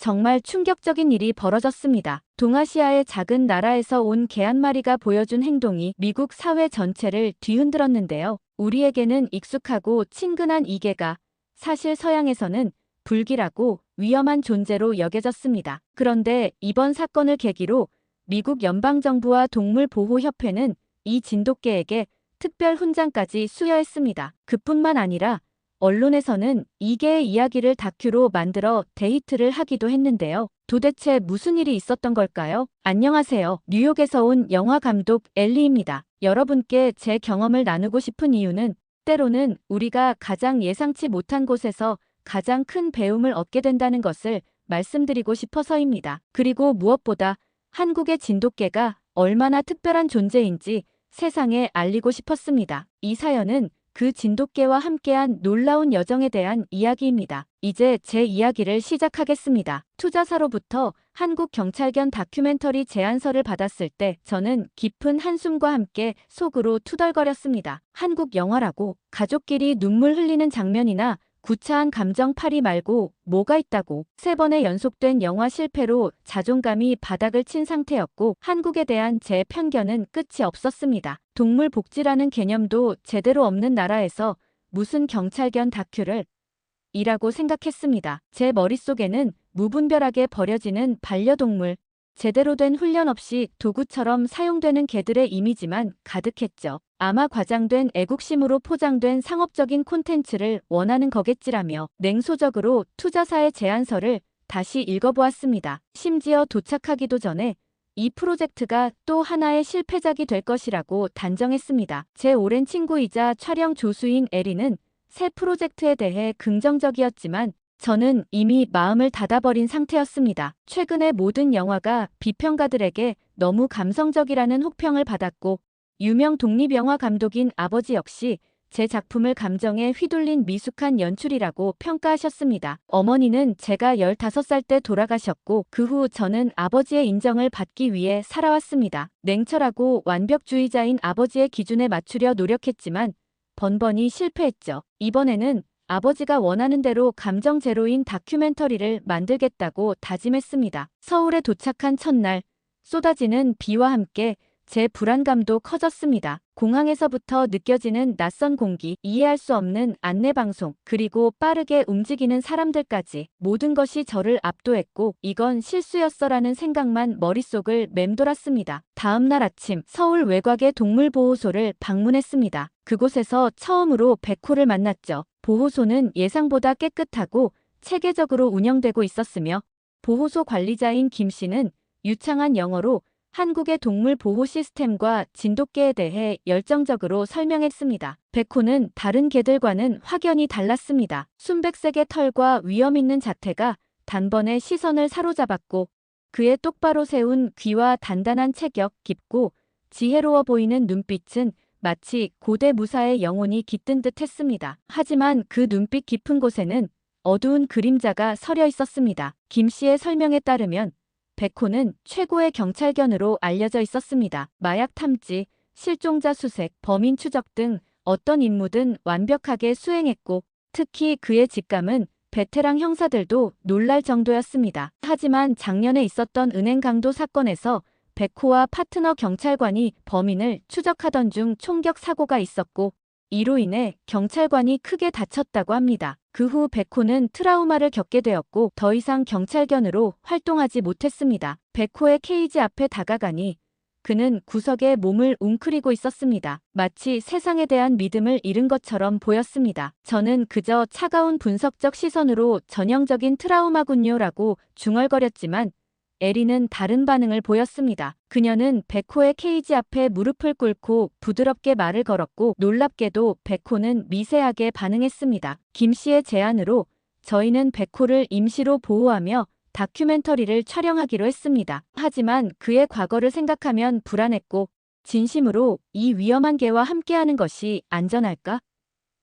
정말 충격적인 일이 벌어졌습니다. 동아시아의 작은 나라에서 온 개 한 마리가 보여준 행동이 미국 사회 전체를 뒤흔들었는데요. 우리에게는 익숙하고 친근한 이 개가 사실 서양에서는 불길하고 위험한 존재로 여겨졌습니다. 그런데 이번 사건을 계기로 미국 연방정부와 동물보호협회는 이 진돗개에게 특별 훈장까지 수여했습니다. 그뿐만 아니라 언론에서는 이 개의 이야기를 다큐로 만들어 데이트를 하기도 했는데요. 도대체 무슨 일이 있었던 걸까요? 안녕하세요. 뉴욕에서 온 영화 감독 엘리입니다. 여러분께 제 경험을 나누고 싶은 이유는 때로는 우리가 가장 예상치 못한 곳에서 가장 큰 배움을 얻게 된다는 것을 말씀드리고 싶어서입니다. 그리고 무엇보다 한국의 진돗개가 얼마나 특별한 존재인지 세상에 알리고 싶었습니다. 이 사연은 그 진돗개와 함께한 놀라운 여정에 대한 이야기입니다. 이제 제 이야기를 시작하겠습니다. 투자사로부터 한국경찰견 다큐멘터리 제안서를 받았을 때 저는 깊은 한숨과 함께 속으로 투덜거렸습니다. 한국 영화라고 가족끼리 눈물 흘리는 장면이나 구차한 감정팔이 말고 뭐가 있다고. 3번의 연속된 영화 실패로 자존감이 바닥을 친 상태였고 한국에 대한 제 편견은 끝이 없었습니다. 동물복지라는 개념도 제대로 없는 나라에서 무슨 경찰견 다큐를 이라고 생각했습니다. 제 머릿속에는 무분별하게 버려지는 반려동물, 제대로 된 훈련 없이 도구처럼 사용되는 개들의 이미지만 가득했죠. 아마 과장된 애국심으로 포장된 상업적인 콘텐츠를 원하는 거겠지라며 냉소적으로 투자사의 제안서를 다시 읽어보았습니다. 심지어 도착하기도 전에 이 프로젝트가 또 하나의 실패작이 될 것이라고 단정했습니다. 제 오랜 친구이자 촬영 조수인 에리는 새 프로젝트에 대해 긍정적이었지만 저는 이미 마음을 닫아버린 상태였습니다. 최근에 모든 영화가 비평가들에게 너무 감성적이라는 혹평을 받았고 유명 독립영화 감독인 아버지 역시 제 작품을 감정에 휘둘린 미숙한 연출이라고 평가하셨습니다. 어머니는 제가 15살 때 돌아가셨고 그 후 저는 아버지의 인정을 받기 위해 살아왔습니다. 냉철하고 완벽주의자인 아버지의 기준에 맞추려 노력했지만 번번이 실패했죠. 이번에는 아버지가 원하는 대로 감정 제로인 다큐멘터리를 만들겠다고 다짐했습니다. 서울에 도착한 첫날, 쏟아지는 비와 함께 제 불안감도 커졌습니다. 공항에서부터 느껴지는 낯선 공기, 이해할 수 없는 안내방송, 그리고 빠르게 움직이는 사람들까지 모든 것이 저를 압도했고 이건 실수였어라는 생각만 머릿속을 맴돌았습니다. 다음 날 아침 서울 외곽의 동물보호소를 방문했습니다. 그곳에서 처음으로 백호를 만났죠. 보호소는 예상보다 깨끗하고 체계적으로 운영되고 있었으며 보호소 관리자인 김 씨는 유창한 영어로 한국의 동물 보호 시스템과 진돗개에 대해 열정적으로 설명했습니다. 백호는 다른 개들과는 확연히 달랐습니다. 순백색의 털과 위험 있는 자태가 단번에 시선을 사로잡았고 그의 똑바로 세운 귀와 단단한 체격, 깊고 지혜로워 보이는 눈빛은 마치 고대 무사의 영혼이 깃든 듯 했습니다. 하지만 그 눈빛 깊은 곳에는 어두운 그림자가 서려 있었습니다. 김 씨의 설명에 따르면 백호는 최고의 경찰견으로 알려져 있었습니다. 마약 탐지, 실종자 수색, 범인 추적 등 어떤 임무든 완벽하게 수행했고 특히 그의 직감은 베테랑 형사들도 놀랄 정도였습니다. 하지만 작년에 있었던 은행 강도 사건에서 백호와 파트너 경찰관이 범인을 추적하던 중 총격 사고가 있었고 이로 인해 경찰관이 크게 다쳤다고 합니다. 그 후 백호는 트라우마를 겪게 되었고 더 이상 경찰견으로 활동하지 못했습니다. 백호의 케이지 앞에 다가가니 그는 구석에 몸을 웅크리고 있었습니다. 마치 세상에 대한 믿음을 잃은 것처럼 보였습니다. 저는 그저 차가운 분석적 시선으로 전형적인 트라우마군요라고 중얼거렸지만 에리는 다른 반응을 보였습니다. 그녀는 백호의 케이지 앞에 무릎을 꿇고 부드럽게 말을 걸었고 놀랍게도 백호는 미세하게 반응했습니다. 김 씨의 제안으로 저희는 백호를 임시로 보호하며 다큐멘터리를 촬영하기로 했습니다. 하지만 그의 과거를 생각하면 불안했고 진심으로 이 위험한 개와 함께하는 것이 안전할까?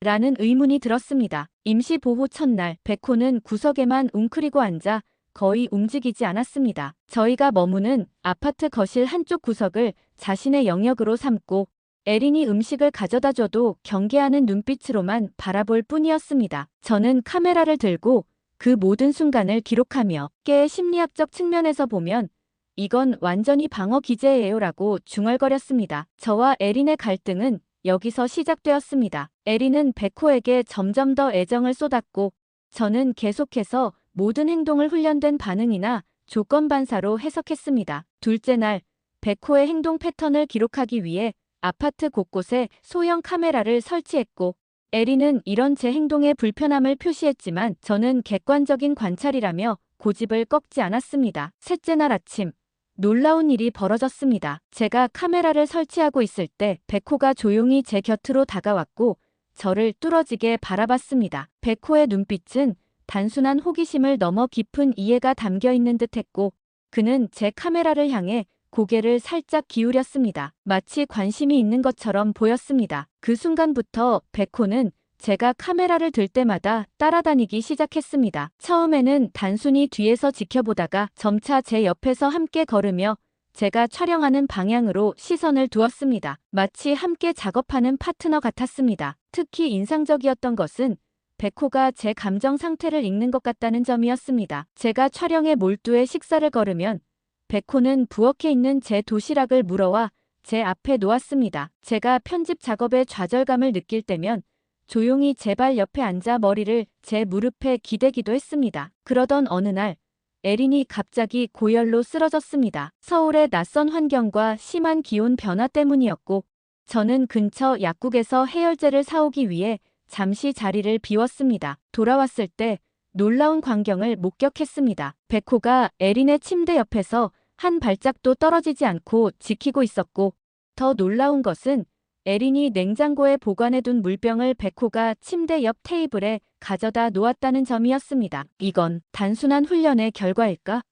라는 의문이 들었습니다. 임시 보호 첫날 백호는 구석에만 웅크리고 앉아 거의 움직이지 않았습니다. 저희가 머무는 아파트 거실 한쪽 구석을 자신의 영역으로 삼고 에린이 음식을 가져다 줘도 경계하는 눈빛으로만 바라볼 뿐이었습니다. 저는 카메라를 들고 그 모든 순간을 기록하며 깨의 심리학적 측면에서 보면 이건 완전히 방어 기제예요라고 중얼거렸습니다. 저와 에린의 갈등은 여기서 시작되었습니다. 에린은 백호에게 점점 더 애정을 쏟았고 저는 계속해서 모든 행동을 훈련된 반응이나 조건 반사로 해석했습니다. 둘째 날, 백호의 행동 패턴을 기록하기 위해 아파트 곳곳에 소형 카메라를 설치했고 에린은 이런 제 행동에 불편함을 표시했지만 저는 객관적인 관찰이라며 고집을 꺾지 않았습니다. 셋째 날 아침, 놀라운 일이 벌어졌습니다. 제가 카메라를 설치하고 있을 때 백호가 조용히 제 곁으로 다가왔고 저를 뚫어지게 바라봤습니다. 백호의 눈빛은 단순한 호기심을 넘어 깊은 이해가 담겨 있는 듯했고 그는 제 카메라를 향해 고개를 살짝 기울였습니다. 마치 관심이 있는 것처럼 보였습니다. 그 순간부터 백호는 제가 카메라를 들 때마다 따라다니기 시작했습니다. 처음에는 단순히 뒤에서 지켜보다가 점차 제 옆에서 함께 걸으며 제가 촬영하는 방향으로 시선을 두었습니다. 마치 함께 작업하는 파트너 같았습니다. 특히 인상적이었던 것은 백호가 제 감정 상태를 읽는 것 같다는 점이었습니다. 제가 촬영에 몰두해 식사를 거르면 백호는 부엌에 있는 제 도시락을 물어와 제 앞에 놓았습니다. 제가 편집 작업에 좌절감을 느낄 때면 조용히 제 발 옆에 앉아 머리를 제 무릎에 기대기도 했습니다. 그러던 어느 날 에린이 갑자기 고열로 쓰러졌습니다. 서울의 낯선 환경과 심한 기온 변화 때문이었고 저는 근처 약국에서 해열제를 사오기 위해 잠시 자리를 비웠습니다. 돌아왔을 때 놀라운 광경을 목격했습니다. 백호가 에린의 침대 옆에서 한 발짝도 떨어지지 않고 지키고 있었고 더 놀라운 것은 에린이 냉장고에 보관해둔 물병을 백호가 침대 옆 테이블에 가져다 놓았다는 점이었습니다. 이건 단순한 훈련의 결과일까?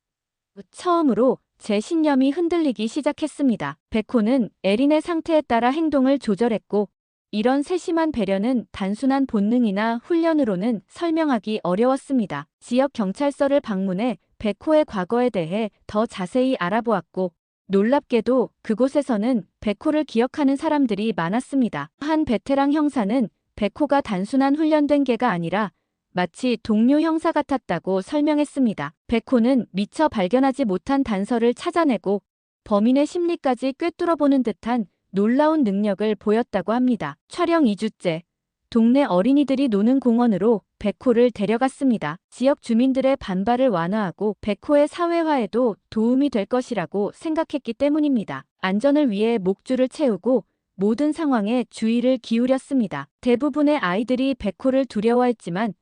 처음으로 제 신념이 흔들리기 시작했습니다. 백호는 에린의 상태에 따라 행동을 조절했고 이런 세심한 배려는 단순한 본능이나 훈련으로는 설명하기 어려웠습니다. 지역 경찰서를 방문해 백호의 과거에 대해 더 자세히 알아보았고 놀랍게도 그곳에서는 백호를 기억하는 사람들이 많았습니다. 한 베테랑 형사는 백호가 단순한 훈련된 개가 아니라 마치 동료 형사 같았다고 설명했습니다. 백호는 미처 발견하지 못한 단서를 찾아내고 범인의 심리까지 꿰뚫어보는 듯한 놀라운 능력을 보였다고 합니다. 촬영 2주째, 동네 어린이들이 노는 공원으로 백호를 데려갔습니다. 지역 주민들의 반발을 완화하고 백호의 사회화에도 도움이 될 것이라고 생각했기 때문입니다. 안전을 위해 목줄을 채우고 모든 상황에 주의를 기울였습니다. 대부분의 아이들이 백호를 두려워했지만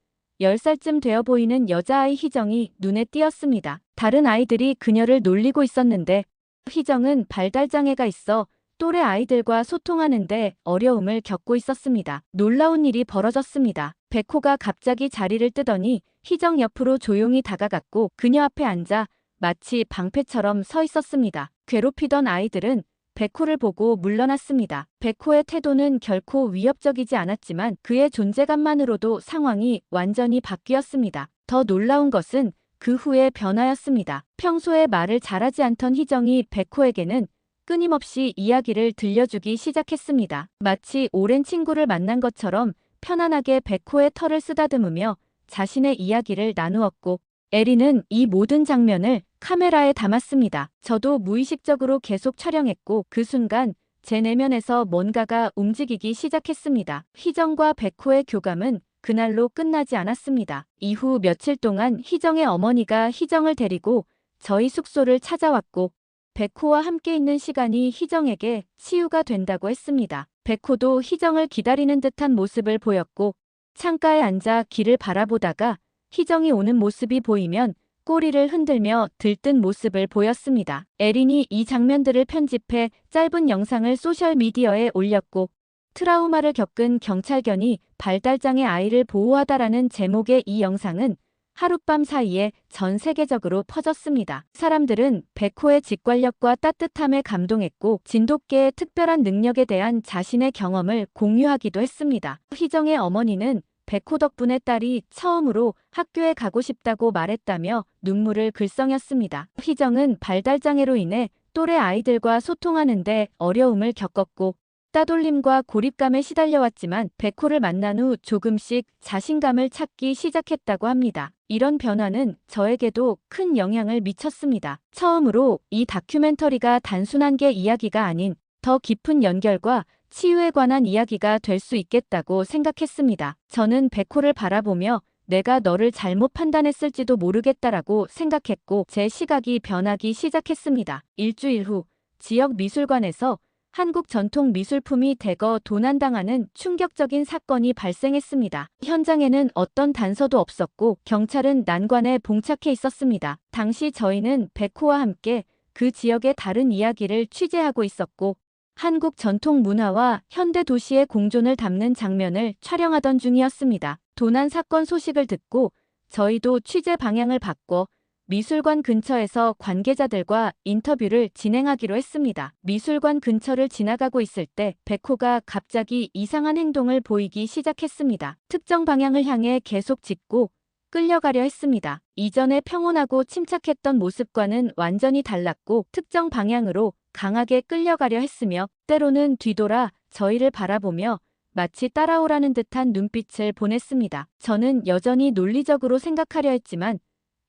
10살쯤 되어 보이는 여자아이 희정이 눈에 띄었습니다. 다른 아이들이 그녀를 놀리고 있었는데 희정은 발달장애가 있어 또래 아이들과 소통하는데 어려움을 겪고 있었습니다. 놀라운 일이 벌어졌습니다. 백호가 갑자기 자리를 뜨더니 희정 옆으로 조용히 다가갔고 그녀 앞에 앉아 마치 방패처럼 서 있었습니다. 괴롭히던 아이들은 백호를 보고 물러났습니다. 백호의 태도는 결코 위협적이지 않았지만 그의 존재감만으로도 상황이 완전히 바뀌었습니다. 더 놀라운 것은 그 후의 변화였습니다. 평소에 말을 잘하지 않던 희정이 백호에게는 끊임없이 이야기를 들려주기 시작했습니다. 마치 오랜 친구를 만난 것처럼 편안하게 백호의 털을 쓰다듬으며 자신의 이야기를 나누었고 에리는 이 모든 장면을 카메라에 담았습니다. 저도 무의식적으로 계속 촬영했고 그 순간 제 내면에서 뭔가가 움직이기 시작했습니다. 희정과 백호의 교감은 그날로 끝나지 않았습니다. 이후 며칠 동안 희정의 어머니가 희정을 데리고 저희 숙소를 찾아왔고 백호와 함께 있는 시간이 희정에게 치유가 된다고 했습니다. 백호도 희정을 기다리는 듯한 모습을 보였고 창가에 앉아 길을 바라보다가 희정이 오는 모습이 보이면 꼬리를 흔들며 들뜬 모습을 보였습니다. 에린이 이 장면들을 편집해 짧은 영상을 소셜미디어에 올렸고 트라우마를 겪은 경찰견이 발달장애 아이를 보호하다라는 제목의 이 영상은 하룻밤 사이에 전 세계적으로 퍼졌습니다. 사람들은 백호의 직관력과 따뜻함에 감동했고 진돗개의 특별한 능력에 대한 자신의 경험을 공유하기도 했습니다. 희정의 어머니는 백호 덕분에 딸이 처음으로 학교에 가고 싶다고 말했다며 눈물을 글썽였습니다. 희정은 발달장애로 인해 또래 아이들과 소통하는데 어려움을 겪었고 따돌림과 고립감에 시달려왔지만 백호를 만난 후 조금씩 자신감을 찾기 시작했다고 합니다. 이런 변화는 저에게도 큰 영향을 미쳤습니다. 처음으로 이 다큐멘터리가 단순한 게 이야기가 아닌 더 깊은 연결과 치유에 관한 이야기가 될 수 있겠다고 생각했습니다. 저는 백호를 바라보며 내가 너를 잘못 판단했을지도 모르겠다라고 생각했고 제 시각이 변하기 시작했습니다. 일주일 후 지역 미술관에서 한국 전통 미술품이 대거 도난당하는 충격적인 사건이 발생했습니다. 현장에는 어떤 단서도 없었고 경찰은 난관에 봉착해 있었습니다. 당시 저희는 백호와 함께 그 지역의 다른 이야기를 취재하고 있었고 한국 전통 문화와 현대 도시의 공존을 담는 장면을 촬영하던 중이었습니다. 도난 사건 소식을 듣고 저희도 취재 방향을 바꿔 미술관 근처에서 관계자들과 인터뷰를 진행하기로 했습니다. 미술관 근처를 지나가고 있을 때 백호가 갑자기 이상한 행동을 보이기 시작했습니다. 특정 방향을 향해 계속 짚고 끌려가려 했습니다. 이전에 평온하고 침착했던 모습과는 완전히 달랐고 특정 방향으로 강하게 끌려가려 했으며 때로는 뒤돌아 저희를 바라보며 마치 따라오라는 듯한 눈빛을 보냈습니다. 저는 여전히 논리적으로 생각하려 했지만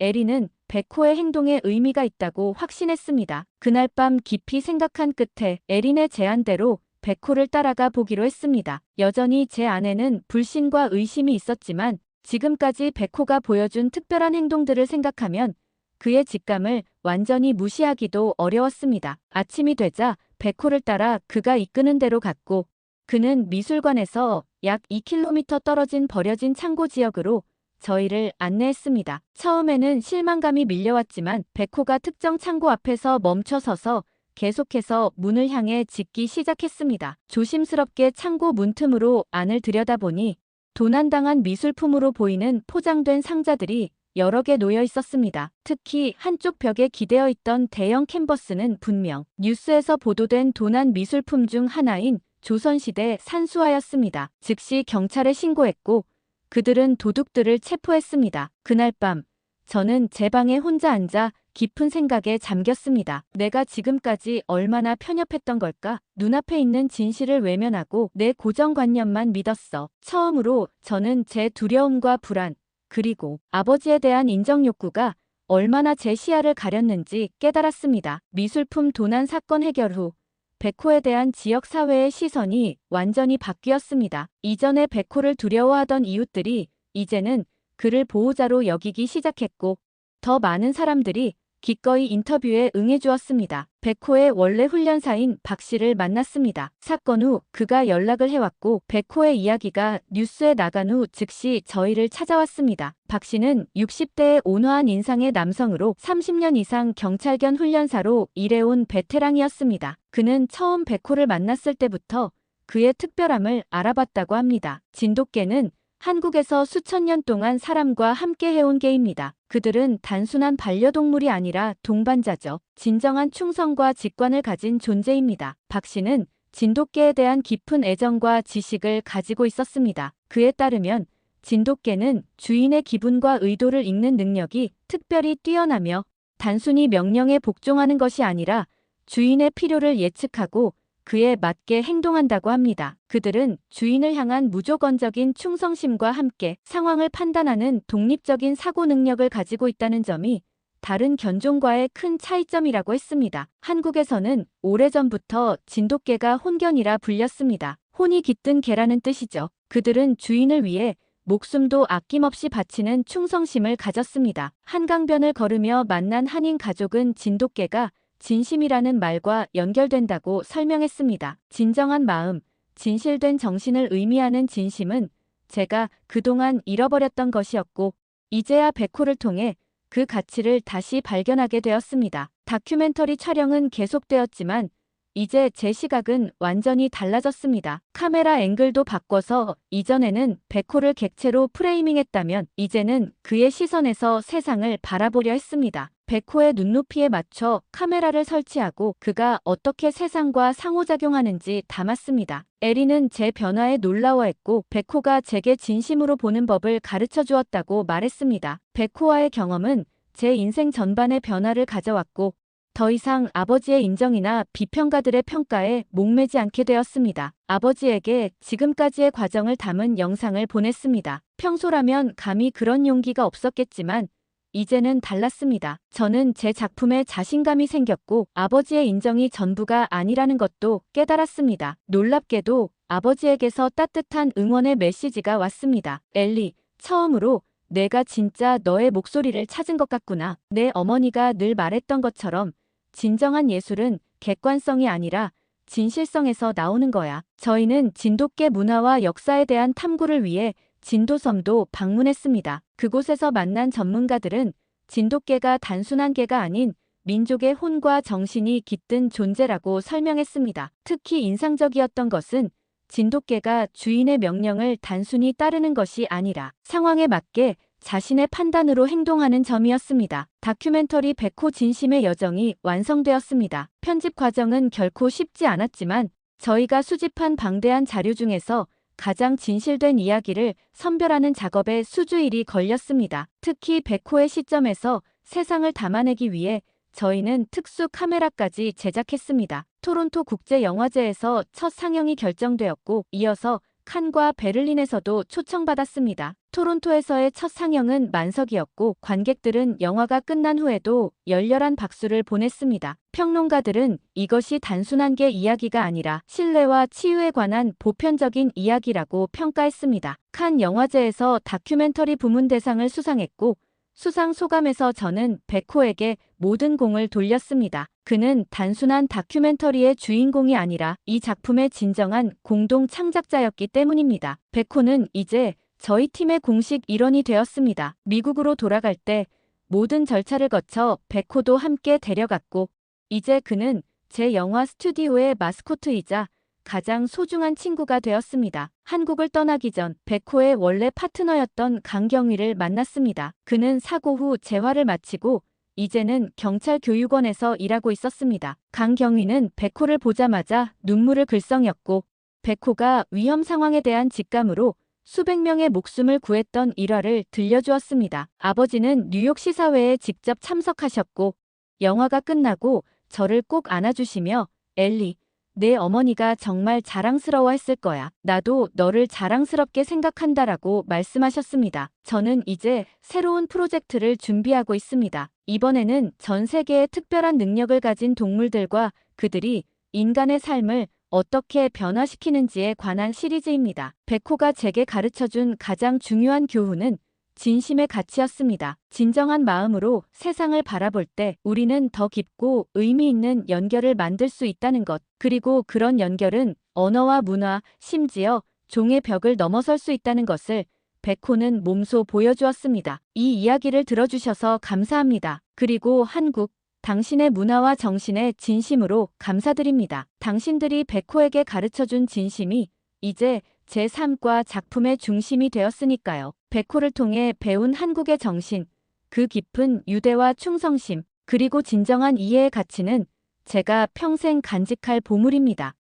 에리는 백호의 행동에 의미가 있다고 확신했습니다. 그날 밤 깊이 생각한 끝에 에린의 제안대로 백호를 따라가 보기로 했습니다. 여전히 제 안에는 불신과 의심이 있었지만 지금까지 백호가 보여준 특별한 행동들을 생각하면 그의 직감을 완전히 무시하기도 어려웠습니다. 아침이 되자 백호를 따라 그가 이끄는 대로 갔고 그는 미술관에서 약 2km 떨어진 버려진 창고 지역으로 저희를 안내했습니다. 처음에는 실망감이 밀려왔지만 백호가 특정 창고 앞에서 멈춰서서 계속해서 문을 향해 짖기 시작했습니다. 조심스럽게 창고 문틈으로 안을 들여다보니 도난당한 미술품으로 보이는 포장된 상자들이 여러 개 놓여 있었습니다. 특히 한쪽 벽에 기대어 있던 대형 캔버스는 분명 뉴스에서 보도된 도난 미술품 중 하나인 조선시대 산수화였습니다. 즉시 경찰에 신고했고 그들은 도둑들을 체포했습니다. 그날 밤 저는 제 방에 혼자 앉아 깊은 생각에 잠겼습니다. 내가 지금까지 얼마나 편협했던 걸까? 눈앞에 있는 진실을 외면하고 내 고정관념만 믿었어. 처음으로 저는 제 두려움과 불안, 그리고 아버지에 대한 인정 욕구가 얼마나 제 시야를 가렸는지 깨달았습니다. 미술품 도난 사건 해결 후 백호에 대한 지역 사회의 시선이 완전히 바뀌었습니다. 이전에 백호를 두려워하던 이웃들이 이제는 그를 보호자로 여기기 시작했고 더 많은 사람들이 기꺼이 인터뷰에 응해주었습니다. 백호의 원래 훈련사인 박 씨를 만났습니다. 사건 후 그가 연락을 해왔고 백호의 이야기가 뉴스에 나간 후 즉시 저희를 찾아왔습니다. 박 씨는 60대의 온화한 인상의 남성으로 30년 이상 경찰견 훈련사로 일해온 베테랑이었습니다. 그는 처음 백호를 만났을 때부터 그의 특별함을 알아봤다고 합니다. 진돗개는 한국에서 수천 년 동안 사람과 함께 해온 개입니다. 그들은 단순한 반려동물이 아니라 동반자죠. 진정한 충성과 직관을 가진 존재입니다. 박 씨는 진돗개에 대한 깊은 애정과 지식을 가지고 있었습니다. 그에 따르면 진돗개는 주인의 기분과 의도를 읽는 능력이 특별히 뛰어나며 단순히 명령에 복종하는 것이 아니라 주인의 필요를 예측하고 그에 맞게 행동한다고 합니다. 그들은 주인을 향한 무조건적인 충성심과 함께 상황을 판단하는 독립적인 사고 능력을 가지고 있다는 점이 다른 견종과의 큰 차이점이라고 했습니다. 한국에서는 오래전부터 진돗개가 혼견이라 불렸습니다. 혼이 깃든 개라는 뜻이죠. 그들은 주인을 위해 목숨도 아낌없이 바치는 충성심을 가졌습니다. 한강변을 걸으며 만난 한인 가족은 진돗개가 진심이라는 말과 연결된다고 설명했습니다. 진정한 마음, 진실된 정신을 의미하는 진심은 제가 그동안 잃어버렸던 것이었고 이제야 백호를 통해 그 가치를 다시 발견하게 되었습니다. 다큐멘터리 촬영은 계속되었지만 이제 제 시각은 완전히 달라졌습니다. 카메라 앵글도 바꿔서 이전에는 백호를 객체로 프레이밍했다면 이제는 그의 시선에서 세상을 바라보려 했습니다. 백호의 눈높이에 맞춰 카메라를 설치하고 그가 어떻게 세상과 상호작용하는지 담았습니다. 에리는 제 변화에 놀라워했고 백호가 제게 진심으로 보는 법을 가르쳐 주었다고 말했습니다. 백호와의 경험은 제 인생 전반의 변화를 가져왔고 더 이상 아버지의 인정이나 비평가들의 평가에 목매지 않게 되었습니다. 아버지에게 지금까지의 과정을 담은 영상을 보냈습니다. 평소라면 감히 그런 용기가 없었겠지만 이제는 달랐습니다. 저는 제 작품에 자신감이 생겼고 아버지의 인정이 전부가 아니라는 것도 깨달았습니다. 놀랍게도 아버지에게서 따뜻한 응원의 메시지가 왔습니다. 엘리, 처음으로 내가 진짜 너의 목소리를 찾은 것 같구나. 내 어머니가 늘 말했던 것처럼 진정한 예술은 객관성이 아니라 진실성에서 나오는 거야. 저희는 진돗개 문화와 역사에 대한 탐구를 위해 진도섬도 방문했습니다. 그곳에서 만난 전문가들은 진돗개가 단순한 개가 아닌 민족의 혼과 정신이 깃든 존재라고 설명했습니다. 특히 인상적이었던 것은 진돗개가 주인의 명령을 단순히 따르는 것이 아니라 상황에 맞게 자신의 판단으로 행동하는 점이었습니다. 다큐멘터리 백호 진심의 여정이 완성되었습니다. 편집 과정은 결코 쉽지 않았지만 저희가 수집한 방대한 자료 중에서 가장 진실된 이야기를 선별하는 작업에 수주일이 걸렸습니다. 특히 백호의 시점에서 세상을 담아내기 위해 저희는 특수 카메라까지 제작했습니다. 토론토 국제영화제에서 첫 상영이 결정되었고 이어서 칸과 베를린에서도 초청받았습니다. 토론토에서의 첫 상영은 만석이었고 관객들은 영화가 끝난 후에도 열렬한 박수를 보냈습니다. 평론가들은 이것이 단순한 게 이야기가 아니라 신뢰와 치유에 관한 보편적인 이야기라고 평가했습니다. 칸 영화제에서 다큐멘터리 부문 대상을 수상했고 수상 소감에서 저는 백호에게 모든 공을 돌렸습니다. 그는 단순한 다큐멘터리의 주인공이 아니라 이 작품의 진정한 공동 창작자였기 때문입니다. 백호는 이제 저희 팀의 공식 일원이 되었습니다. 미국으로 돌아갈 때 모든 절차를 거쳐 백호도 함께 데려갔고 이제 그는 제 영화 스튜디오의 마스코트이자 가장 소중한 친구가 되었습니다. 한국을 떠나기 전 백호의 원래 파트너였던 강경위를 만났습니다. 그는 사고 후 재활을 마치고 이제는 경찰 교육원에서 일하고 있었습니다. 강경위는 백호를 보자마자 눈물을 글썽였고 백호가 위험 상황에 대한 직감으로 수백 명의 목숨을 구했던 일화를 들려주었습니다. 아버지는 뉴욕 시사회에 직접 참석하셨고 영화가 끝나고 저를 꼭 안아주시며 엘리, 내 어머니가 정말 자랑스러워했을 거야. 나도 너를 자랑스럽게 생각한다라고 말씀하셨습니다. 저는 이제 새로운 프로젝트를 준비하고 있습니다. 이번에는 전 세계의 특별한 능력을 가진 동물들과 그들이 인간의 삶을 어떻게 변화시키는지에 관한 시리즈입니다. 백호가 제게 가르쳐준 가장 중요한 교훈은 진심의 가치였습니다. 진정한 마음으로 세상을 바라볼 때 우리는 더 깊고 의미 있는 연결을 만들 수 있다는 것. 그리고 그런 연결은 언어와 문화, 심지어 종의 벽을 넘어설 수 있다는 것을 백호는 몸소 보여주었습니다. 이 이야기를 들어주셔서 감사합니다. 그리고 한국, 당신의 문화와 정신에 진심으로 감사드립니다. 당신들이 백호에게 가르쳐준 진심이 이제 제 삶과 작품의 중심이 되었으니까요. 백호를 통해 배운 한국의 정신, 그 깊은 유대와 충성심, 그리고 진정한 이해의 가치는 제가 평생 간직할 보물입니다.